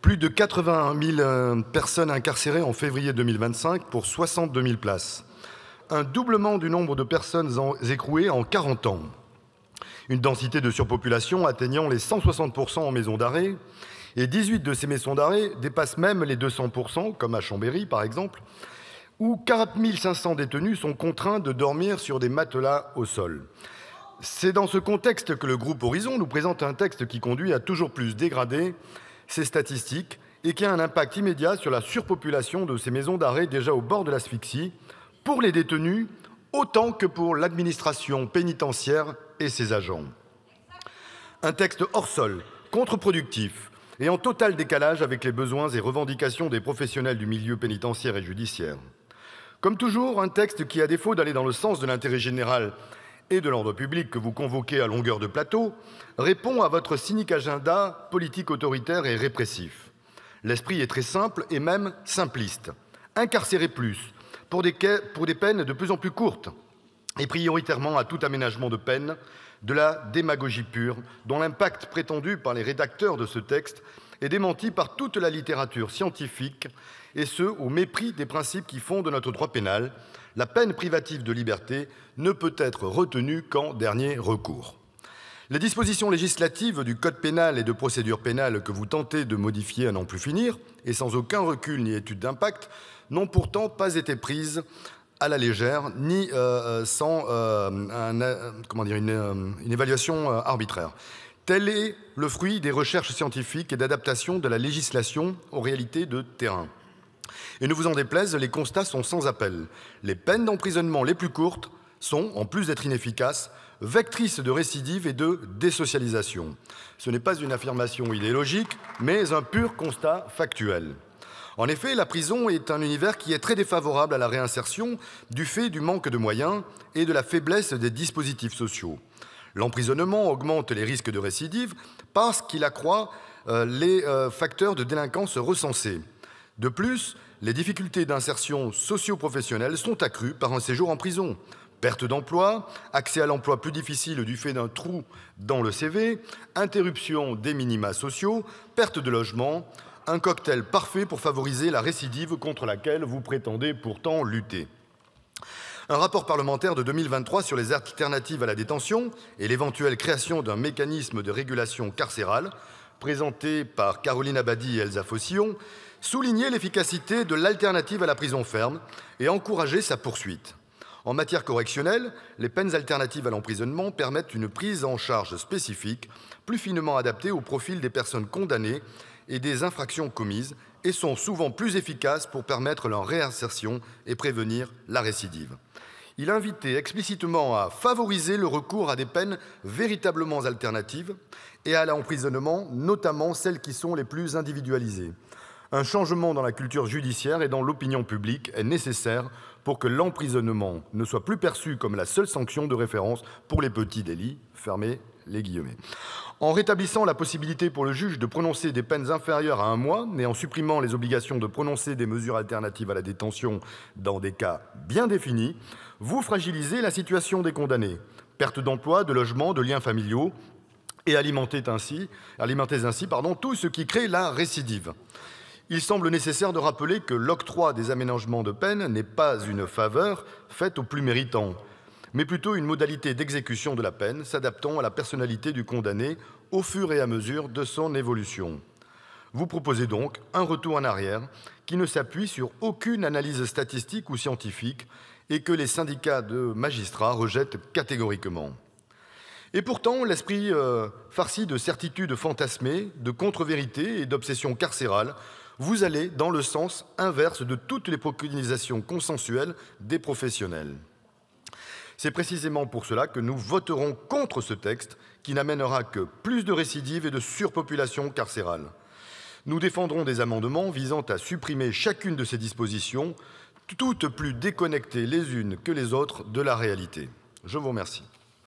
Plus de 81 000 personnes incarcérées en février 2025 pour 62 000 places. Un doublement du nombre de personnes écrouées en 40 ans. Une densité de surpopulation atteignant les 160% en maison d'arrêt. Et 18 de ces maisons d'arrêt dépassent même les 200%, comme à Chambéry par exemple, où 40 500 détenus sont contraints de dormir sur des matelas au sol. C'est dans ce contexte que le groupe Horizon nous présente un texte qui conduit à toujours plus dégrader ces statistiques et qui a un impact immédiat sur la surpopulation de ces maisons d'arrêt déjà au bord de l'asphyxie, pour les détenus autant que pour l'administration pénitentiaire et ses agents. Un texte hors sol, contre-productif et en total décalage avec les besoins et revendications des professionnels du milieu pénitentiaire et judiciaire. Comme toujours, un texte qui, à défaut d'aller dans le sens de l'intérêt général et de l'ordre public que vous convoquez à longueur de plateau, répond à votre cynique agenda politique autoritaire et répressif. L'esprit est très simple et même simpliste. Incarcérer plus, pour des peines de plus en plus courtes, et prioritairement à tout aménagement de peine, de la démagogie pure, dont l'impact prétendu par les rédacteurs de ce texte est démenti par toute la littérature scientifique, et ce, au mépris des principes qui fondent notre droit pénal. La peine privative de liberté ne peut être retenue qu'en dernier recours. Les dispositions législatives du Code pénal et de procédure pénale que vous tentez de modifier à n'en plus finir, et sans aucun recul ni étude d'impact, n'ont pourtant pas été prises à la légère, ni sans une évaluation arbitraire. Tel est le fruit des recherches scientifiques et d'adaptation de la législation aux réalités de terrain. Et ne vous en déplaise, les constats sont sans appel. Les peines d'emprisonnement les plus courtes sont, en plus d'être inefficaces, vectrices de récidive et de désocialisation. Ce n'est pas une affirmation idéologique, mais un pur constat factuel. En effet, la prison est un univers qui est très défavorable à la réinsertion du fait du manque de moyens et de la faiblesse des dispositifs sociaux. L'emprisonnement augmente les risques de récidive parce qu'il accroît les facteurs de délinquance recensés. De plus, les difficultés d'insertion socio-professionnelle sont accrues par un séjour en prison. Perte d'emploi, accès à l'emploi plus difficile du fait d'un trou dans le CV, interruption des minima sociaux, perte de logement, un cocktail parfait pour favoriser la récidive contre laquelle vous prétendez pourtant lutter. Un rapport parlementaire de 2023 sur les alternatives à la détention et l'éventuelle création d'un mécanisme de régulation carcérale, présenté par Caroline Abadie et Elsa Fossillon, soulignait l'efficacité de l'alternative à la prison ferme et encourageait sa poursuite. En matière correctionnelle, les peines alternatives à l'emprisonnement permettent une prise en charge spécifique, plus finement adaptée au profil des personnes condamnées et des infractions commises, et sont souvent plus efficaces pour permettre leur réinsertion et prévenir la récidive. Il invitait explicitement à favoriser le recours à des peines véritablement alternatives et à l'emprisonnement, notamment celles qui sont les plus individualisées. Un changement dans la culture judiciaire et dans l'opinion publique est nécessaire pour que l'emprisonnement ne soit plus perçu comme la seule sanction de référence pour les petits délits. Fermez les guillemets. En rétablissant la possibilité pour le juge de prononcer des peines inférieures à 1 mois, et en supprimant les obligations de prononcer des mesures alternatives à la détention dans des cas bien définis, vous fragilisez la situation des condamnés. Perte d'emploi, de logement, de liens familiaux, et alimentez ainsi tout ce qui crée la récidive. Il semble nécessaire de rappeler que l'octroi des aménagements de peine n'est pas une faveur faite aux plus méritants, mais plutôt une modalité d'exécution de la peine s'adaptant à la personnalité du condamné au fur et à mesure de son évolution. Vous proposez donc un retour en arrière qui ne s'appuie sur aucune analyse statistique ou scientifique et que les syndicats de magistrats rejettent catégoriquement. Et pourtant, l'esprit farci de certitudes fantasmées, de contre-vérités et d'obsessions carcérales, vous allez dans le sens inverse de toutes les préconisations consensuelles des professionnels. C'est précisément pour cela que nous voterons contre ce texte qui n'amènera que plus de récidives et de surpopulation carcérale. Nous défendrons des amendements visant à supprimer chacune de ces dispositions, toutes plus déconnectées les unes que les autres de la réalité. Je vous remercie.